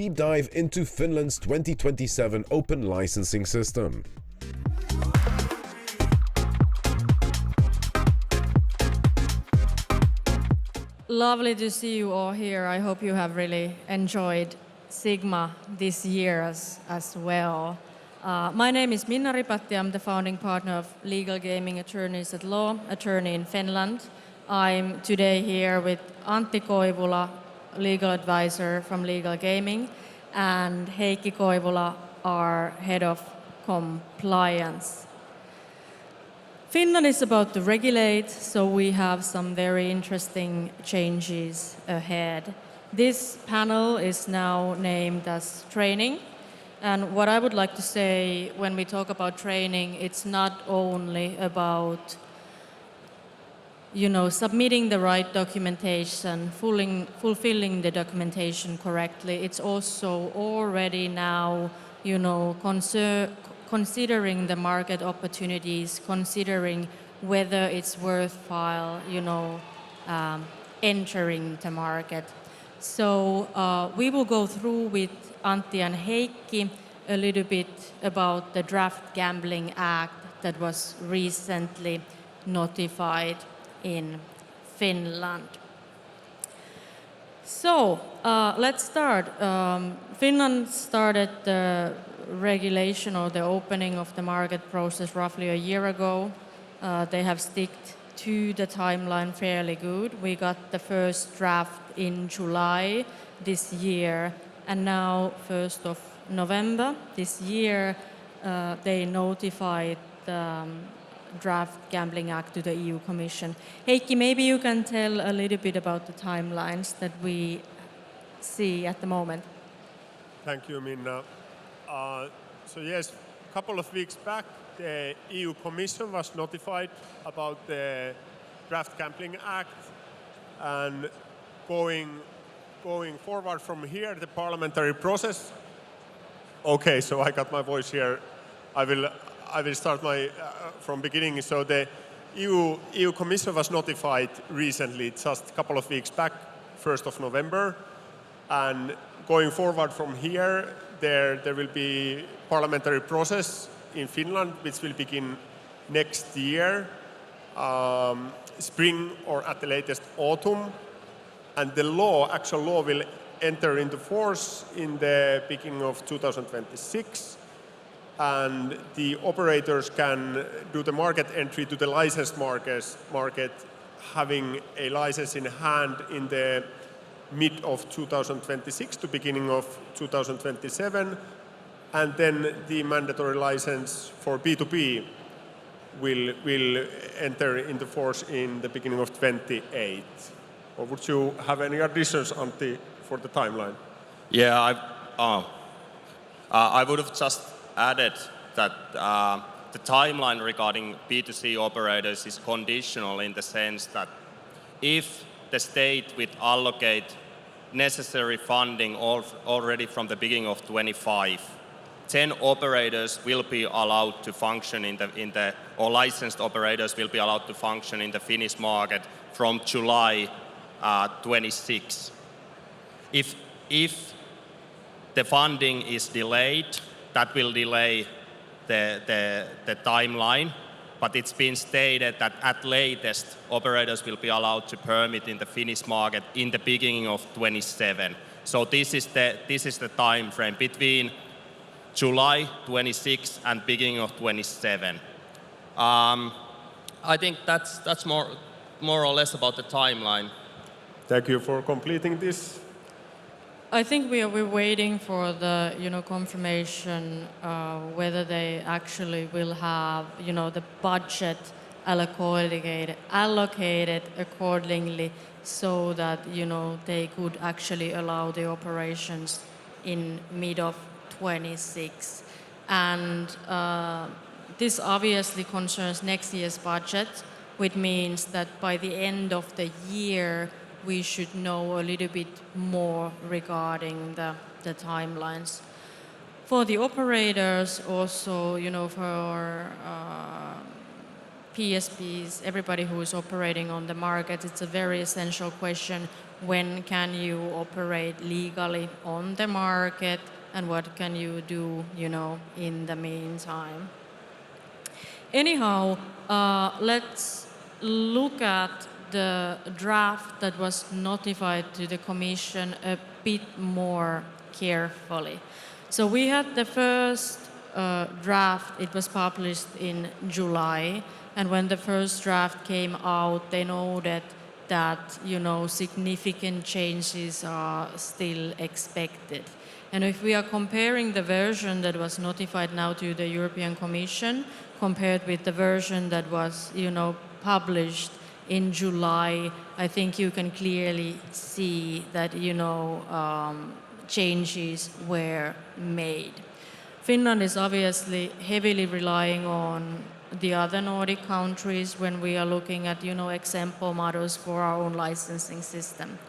deep dive into Finland's 2027 open licensing system. Lovely to see you all here. I hope you have really enjoyed Sigma this year as well. My name is Minna Ripatti. I'm the founding partner of Legal Gaming Attorneys at Law, attorney in Finland. I'm today here with Antti Koivula, legal advisor from Legal Gaming, and Heikki Koivula, our head of compliance. Finland is about to regulate, so we have some very interesting changes ahead. This panel is now named as training. And what I would like to say when we talk about training, it's not only about submitting the right documentation, fulfilling the documentation correctly. It's also already now, considering the market opportunities, considering whether it's worthwhile, entering the market. So we will go through with Antti and Heikki a little bit about the Draft Gambling Act that was recently notified in Finland. So let's start. Finland started the regulation or the opening of the market process roughly a year ago. They have sticked to the timeline fairly good. We got the first draft in July this year, and now 1st of November this year, they notified the Draft Gambling Act to the EU Commission. Heikki, maybe you can tell a little bit about the timelines that we see at the moment. Thank you, Minna. So yes, a couple of weeks back, the EU Commission was notified about the Draft Gambling Act, and going forward from here, the parliamentary process. Okay, so I got my voice here. I will start from beginning. So the EU Commission was notified recently, just a couple of weeks back, 1st of November, and going forward from here, there will be parliamentary process in Finland, which will begin next year, spring or at the latest autumn. And the actual law will enter into force in the beginning of 2026. And the operators can do the market entry to the licensed market, having a license in hand in the mid of 2026 to beginning of 2027, and then the mandatory license for B2B will enter into force in the beginning of 28. Or would you have any additions, Antti, for the timeline? Yeah, I would have just added that the timeline regarding B2C operators is conditional in the sense that if the state will allocate necessary funding already from the beginning of 25. 10 operators will be allowed to function or licensed operators will be allowed to function in the Finnish market from July 26. If the funding is delayed, that will delay the timeline. But it's been stated that at latest, operators will be allowed to permit in the Finnish market in the beginning of 27. So this is the time frame between July 26 and beginning of 27. I think that's more or less about the timeline. Thank you for completing this. I think we're waiting for the confirmation whether they actually will have the budget allocated accordingly, so that they could actually allow the operations in mid of 26. And this obviously concerns next year's budget, which means that by the end of the year we should know a little bit more regarding the timelines. For the operators also, for PSPs, everybody who is operating on the market, it's a very essential question. When can you operate legally on the market, and what can you do, in the meantime? Anyhow, let's look at the draft that was notified to the Commission a bit more carefully. So we had the first draft, it was published in July, and when the first draft came out, they noted that, significant changes are still expected. And if we are comparing the version that was notified now to the European Commission compared with the version that was, published in July, I think you can clearly see that, changes were made. Finland is obviously heavily relying on the other Nordic countries when we are looking at, example models for our own licensing system.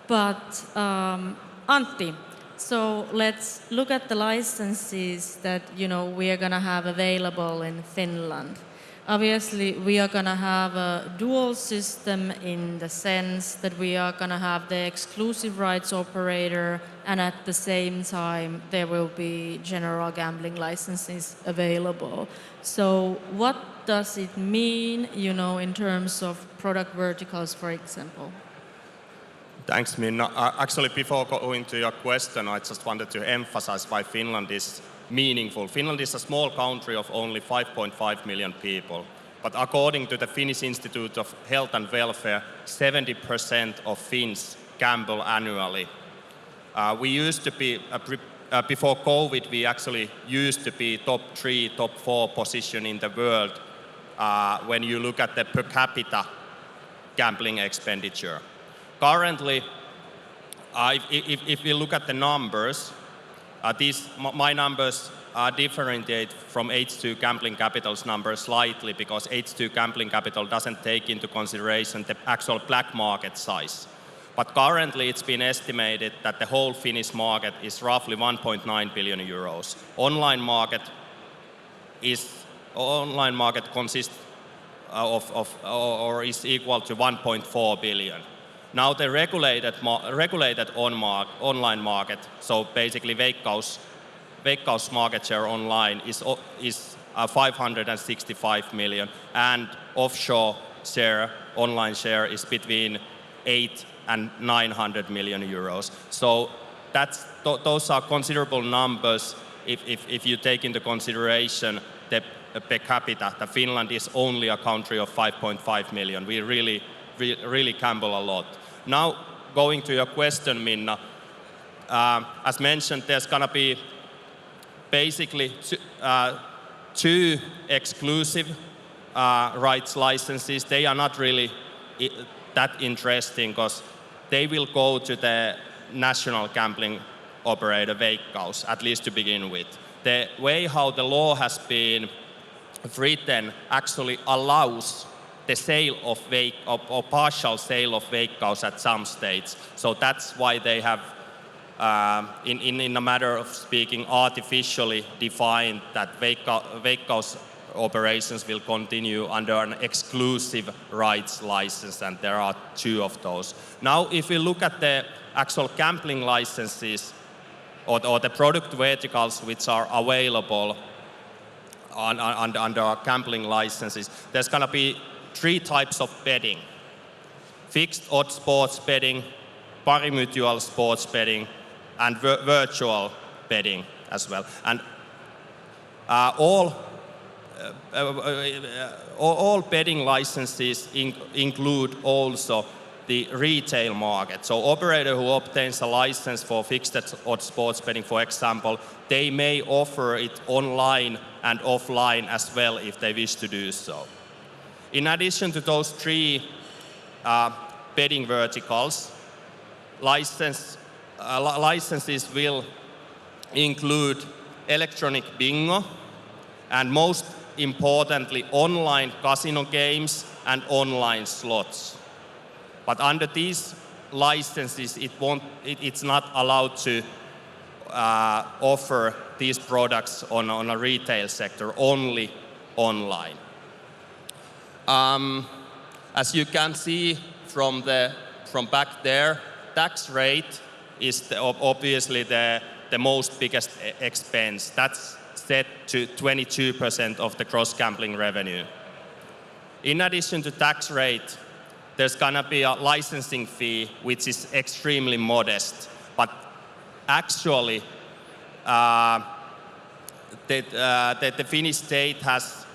But Antti, so let's look at the licenses that, we are going to have available in Finland. Obviously, we are going to have a dual system in the sense that we are going to have the exclusive rights operator, and at the same time, there will be general gambling licenses available. So what does it mean, in terms of product verticals, for example? Thanks, Minna. Actually, before going to your question, I just wanted to emphasize why Finland is meaningful. Finland is a small country of only 5.5 million people. But according to the Finnish Institute of Health and Welfare, 70% of Finns gamble annually. We used to be, before COVID, we actually used to be top 3, top 4 position in the world when you look at the per capita gambling expenditure. Currently, if we look at the numbers, my numbers differentiate from H2 Gambling Capital's numbers slightly because H2 Gambling Capital doesn't take into consideration the actual black market size. But currently it's been estimated that the whole Finnish market is roughly 1.9 billion euros. Online market consists or is equal to 1.4 billion. Now the regulated online market, so basically Veikkaus market share online is 565 million, and offshore share, online share is between 8 and 900 million euros. So those are considerable numbers if you take into consideration the per capita. The Finland is only a country of 5.5 million. We really gamble a lot. Now, going to your question, Minna, as mentioned, there's going to be basically two exclusive rights licenses. They are not really that interesting because they will go to the national gambling operator Veikkaus, at least to begin with. The way how the law has been written actually allows the sale of or partial sale of Veikkaus at some states. So that's why they have, in a matter of speaking, artificially defined that Veikkaus operations will continue under an exclusive rights license, and there are 2 of those. Now, if we look at the actual gambling licenses or the product verticals which are available under gambling licenses, there's going to be 3 types of betting: fixed odds sports betting, pari-mutual sports betting, and virtual betting as well. And all betting licenses include also the retail market. So operator who obtains a license for fixed odds sports betting, for example, they may offer it online and offline as well if they wish to do so. In addition to those 3 betting verticals, licenses will include electronic bingo and, most importantly, online casino games and online slots. But under these licenses, it's not allowed to offer these products on a retail sector, only online. As you can see from back there, tax rate is obviously the most biggest expense. That's set to 22% of the cross-gambling revenue. In addition to tax rate, there's gonna be a licensing fee, which is extremely modest. But actually, the Finnish state has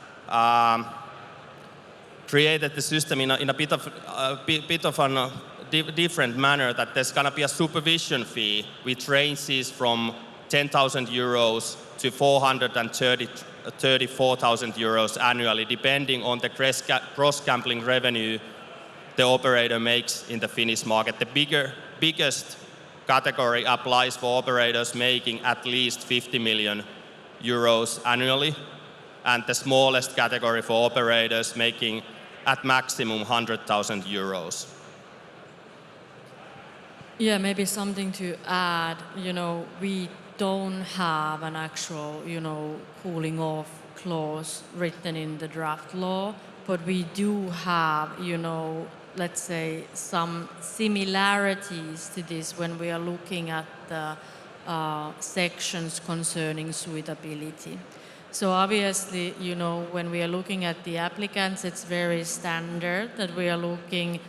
created the system in a bit of a different manner. That there's gonna be a supervision fee, which ranges from 10,000 euros to 434,000 euros annually, depending on the cross-gambling revenue the operator makes in the Finnish market. The biggest category applies for operators making at least 50 million euros annually, and the smallest category for operators making at maximum 100,000 euros. Yeah, maybe something to add. We don't have an actual, cooling off clause written in the draft law, but we do have, let's say, some similarities to this when we are looking at the sections concerning suitability. So obviously, when we are looking at the applicants, it's very standard that we are looking,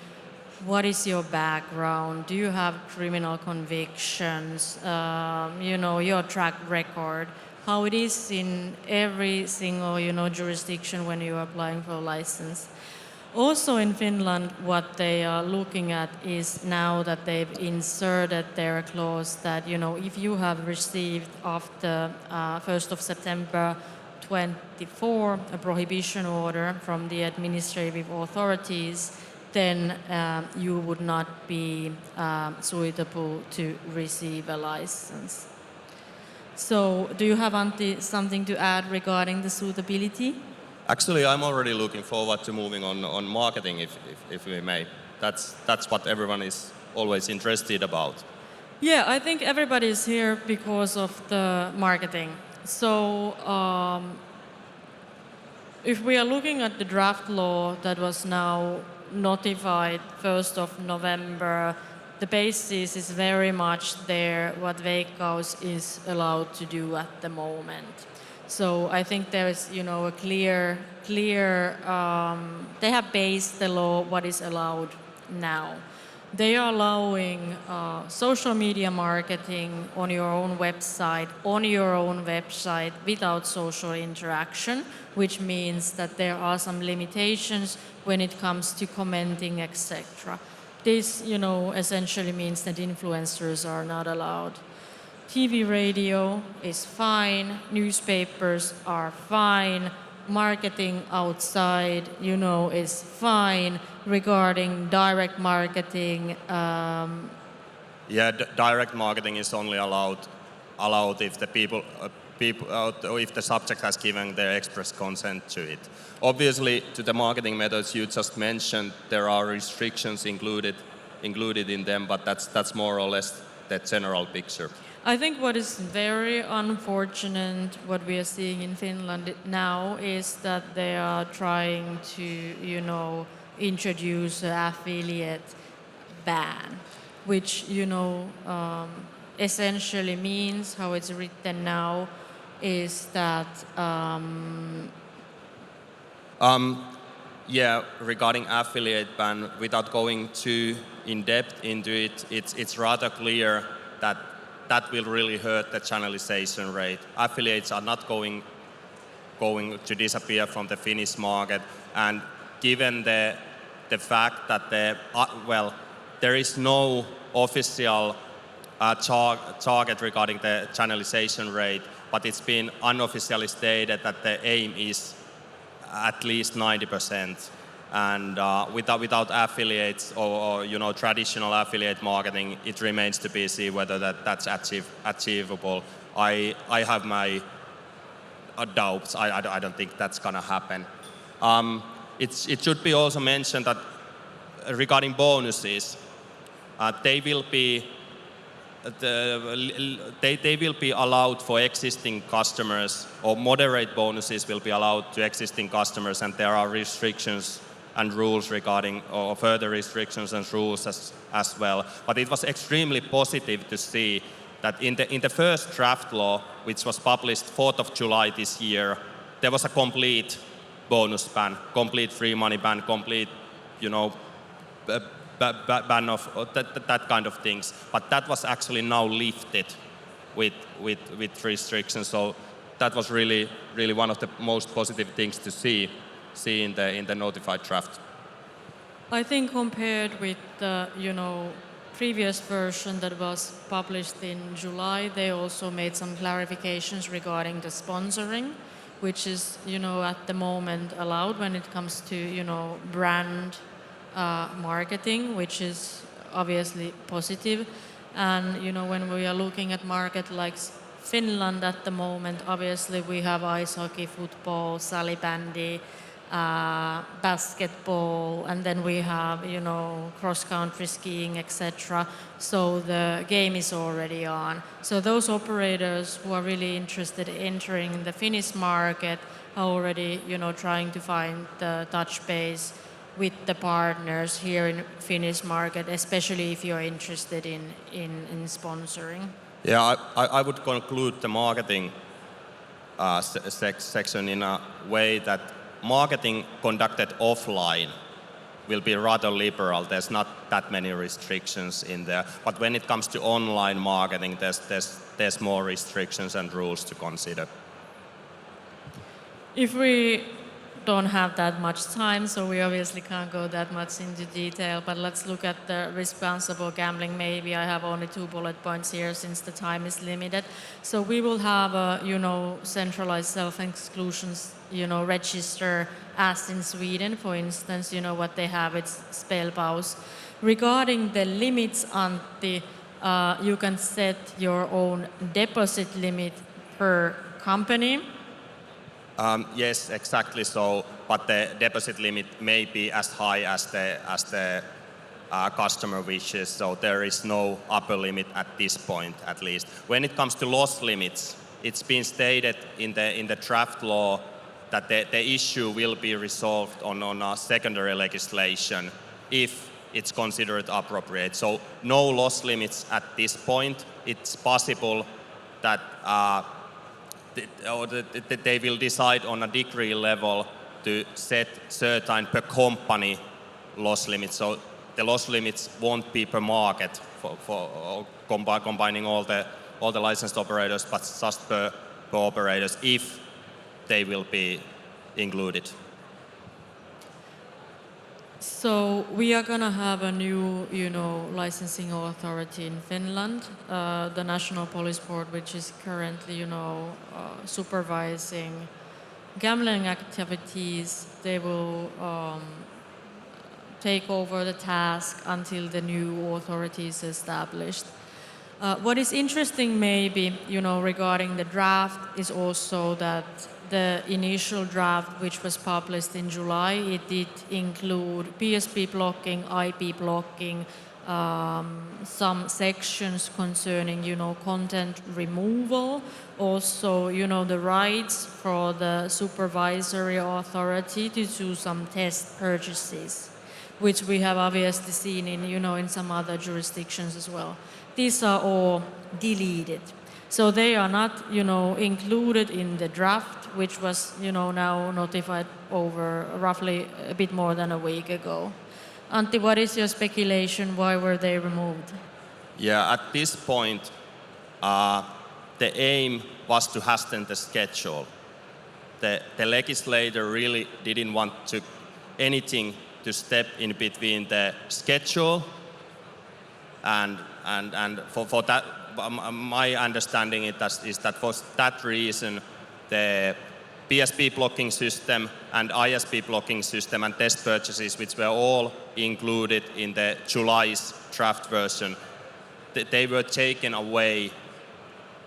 what is your background? Do you have criminal convictions? Your track record? How it is in every single, jurisdiction when you are applying for a license. Also in Finland, what they are looking at is now that they've inserted their clause that, if you have received after 1st of September 24 a prohibition order from the administrative authorities, then you would not be suitable to receive a license. So do you have, Antti, something to add regarding the suitability? Actually, I'm already looking forward to moving on marketing, if we may. That's what everyone is always interested about. Yeah, I think everybody's here because of the marketing. So if we are looking at the draft law that was now notified 1st of November, the basis is very much there what Veikkaus is allowed to do at the moment. So I think there is, a clear. They have based the law what is allowed now. They are allowing social media marketing on your own website without social interaction, which means that there are some limitations when it comes to commenting, etc. This, essentially means that influencers are not allowed. TV, radio is fine, newspapers are fine, marketing outside, is fine. Regarding direct marketing, direct marketing is only allowed if the if the subject has given their express consent to it. Obviously, to the marketing methods you just mentioned, there are restrictions included in them, but that's more or less the general picture. I think what is very unfortunate, what we are seeing in Finland now, is that they are trying to, introduce an affiliate ban, which, essentially means, how it's written now, is that... regarding affiliate ban, without going too in depth into it, it's rather clear that will really hurt the channelization rate. Affiliates are not going to disappear from the Finnish market, and given the fact that there is no official target regarding the channelization rate, but it's been unofficially stated that the aim is at least 90%. And without affiliates or traditional affiliate marketing, it remains to be seen whether that's achievable. I have my doubts. I don't think that's gonna happen. It should be also mentioned that regarding bonuses, they will be allowed for existing customers, or moderate bonuses will be allowed to existing customers, and there are restrictions and rules regarding, or further restrictions and rules as well. But it was extremely positive to see that in the first draft law, which was published 4th of July this year, there was a complete bonus ban, complete free money ban, complete, ban of that kind of things. But that was actually now lifted with restrictions. So that was really one of the most positive things to see in the notified draft. I think compared with the previous version that was published in July, they also made some clarifications regarding the sponsoring, which is at the moment allowed when it comes to brand marketing, which is obviously positive. And when we are looking at market like Finland at the moment, obviously we have ice hockey, football, salibändy, basketball, and then we have cross-country skiing, etc. So the game is already on. So those operators who are really interested in entering the Finnish market are already trying to find the touch base with the partners here in Finnish market, especially if you're interested in sponsoring. Yeah, I would conclude the marketing section in a way that marketing conducted offline will be rather liberal. There's not that many restrictions in there. But when it comes to online marketing, there's more restrictions and rules to consider. If we don't have that much time, so we obviously can't go that much into detail, but let's look at the responsible gambling. Maybe I have only 2 bullet points here since the time is limited. So we will have a centralized self-exclusions register as in Sweden, for instance, what they have, it's spelpaus. Regarding the limits, Antti, you can set your own deposit limit per company. Yes, exactly so. But the deposit limit may be as high as the customer wishes. So there is no upper limit at this point, at least. When it comes to loss limits, it's been stated in the draft law that the issue will be resolved on a secondary legislation if it's considered appropriate. So no loss limits at this point. It's possible that they will decide on a decree level to set certain per company loss limits. So the loss limits won't be per market for combining all the licensed operators, but just per operators if they will be included. So we are going to have a new, licensing authority in Finland, the National Police Board, which is currently, supervising gambling activities. They will take over the task until the new authority is established. What is interesting maybe, regarding the draft is also that the initial draft, which was published in July, it did include PSP blocking, IP blocking, some sections concerning, content removal. Also, the rights for the supervisory authority to do some test purchases, which we have obviously seen in some other jurisdictions as well. These are all deleted. So they are not, included in the draft, which was, now notified over roughly a bit more than a week ago. Antti, what is your speculation? Why were they removed? Yeah, at this point, the aim was to hasten the schedule. The legislator really didn't want anything to step in between the schedule and for that. My understanding is that for that reason, the PSP blocking system and ISP blocking system and test purchases, which were all included in the July's draft version, they were taken away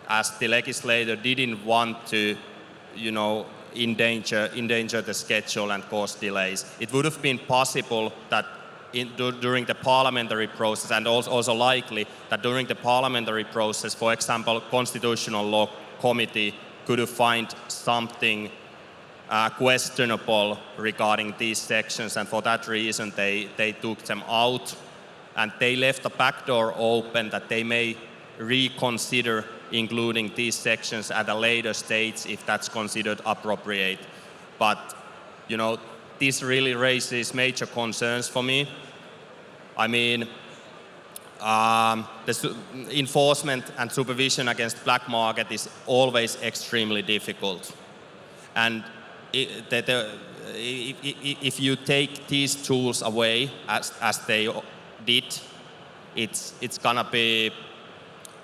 as the legislator didn't want to, endanger the schedule and cause delays. It would have been possible that during the parliamentary process, and also likely that during the parliamentary process, for example, Constitutional Law Committee could have found something questionable regarding these sections, and for that reason they took them out, and they left the back door open that they may reconsider including these sections at a later stage if that's considered appropriate. But this really raises major concerns for me. I mean, the enforcement and supervision against black market is always extremely difficult. And if you take these tools away, as they did, it's gonna be,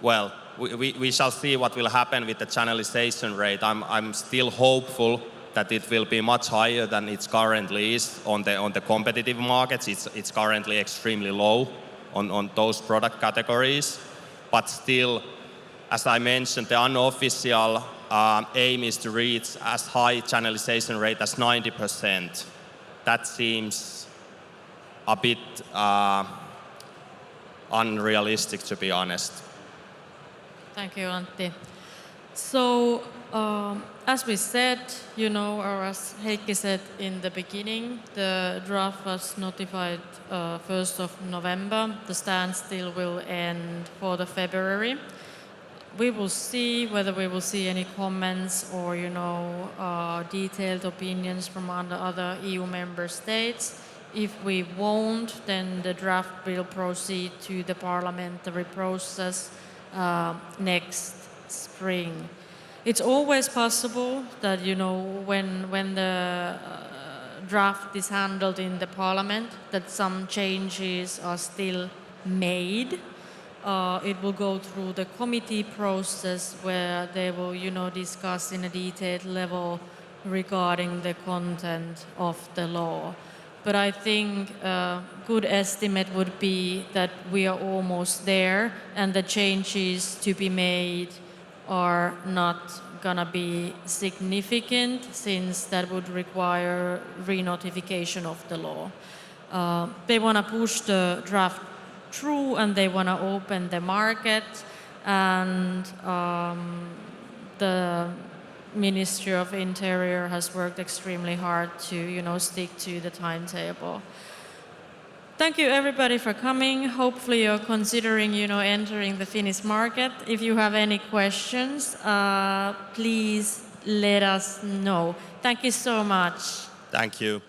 well, we shall see what will happen with the channelization rate. I'm still hopeful that it will be much higher than it currently is on the competitive markets. It's currently extremely low on those product categories. But still, as I mentioned, the unofficial aim is to reach as high channelization rate as 90%. That seems a bit unrealistic, to be honest. Thank you, Antti. So, as we said, or as Heikki said in the beginning, the draft was notified 1st of November. The standstill will end for the February. We will see whether we will see any comments or, detailed opinions from other EU member states. If we won't, then the draft will proceed to the parliamentary process next spring. It's always possible that, when the draft is handled in the parliament, that some changes are still made. It will go through the committee process where they will, discuss in a detailed level regarding the content of the law. But I think a good estimate would be that we are almost there, and the changes to be made are not gonna be significant, since that would require re-notification of the law. They wanna push the draft through, and they wanna open the market, and the Ministry of Interior has worked extremely hard to, stick to the timetable. Thank you everybody for coming. Hopefully you're considering, entering the Finnish market. If you have any questions, please let us know. Thank you so much. Thank you.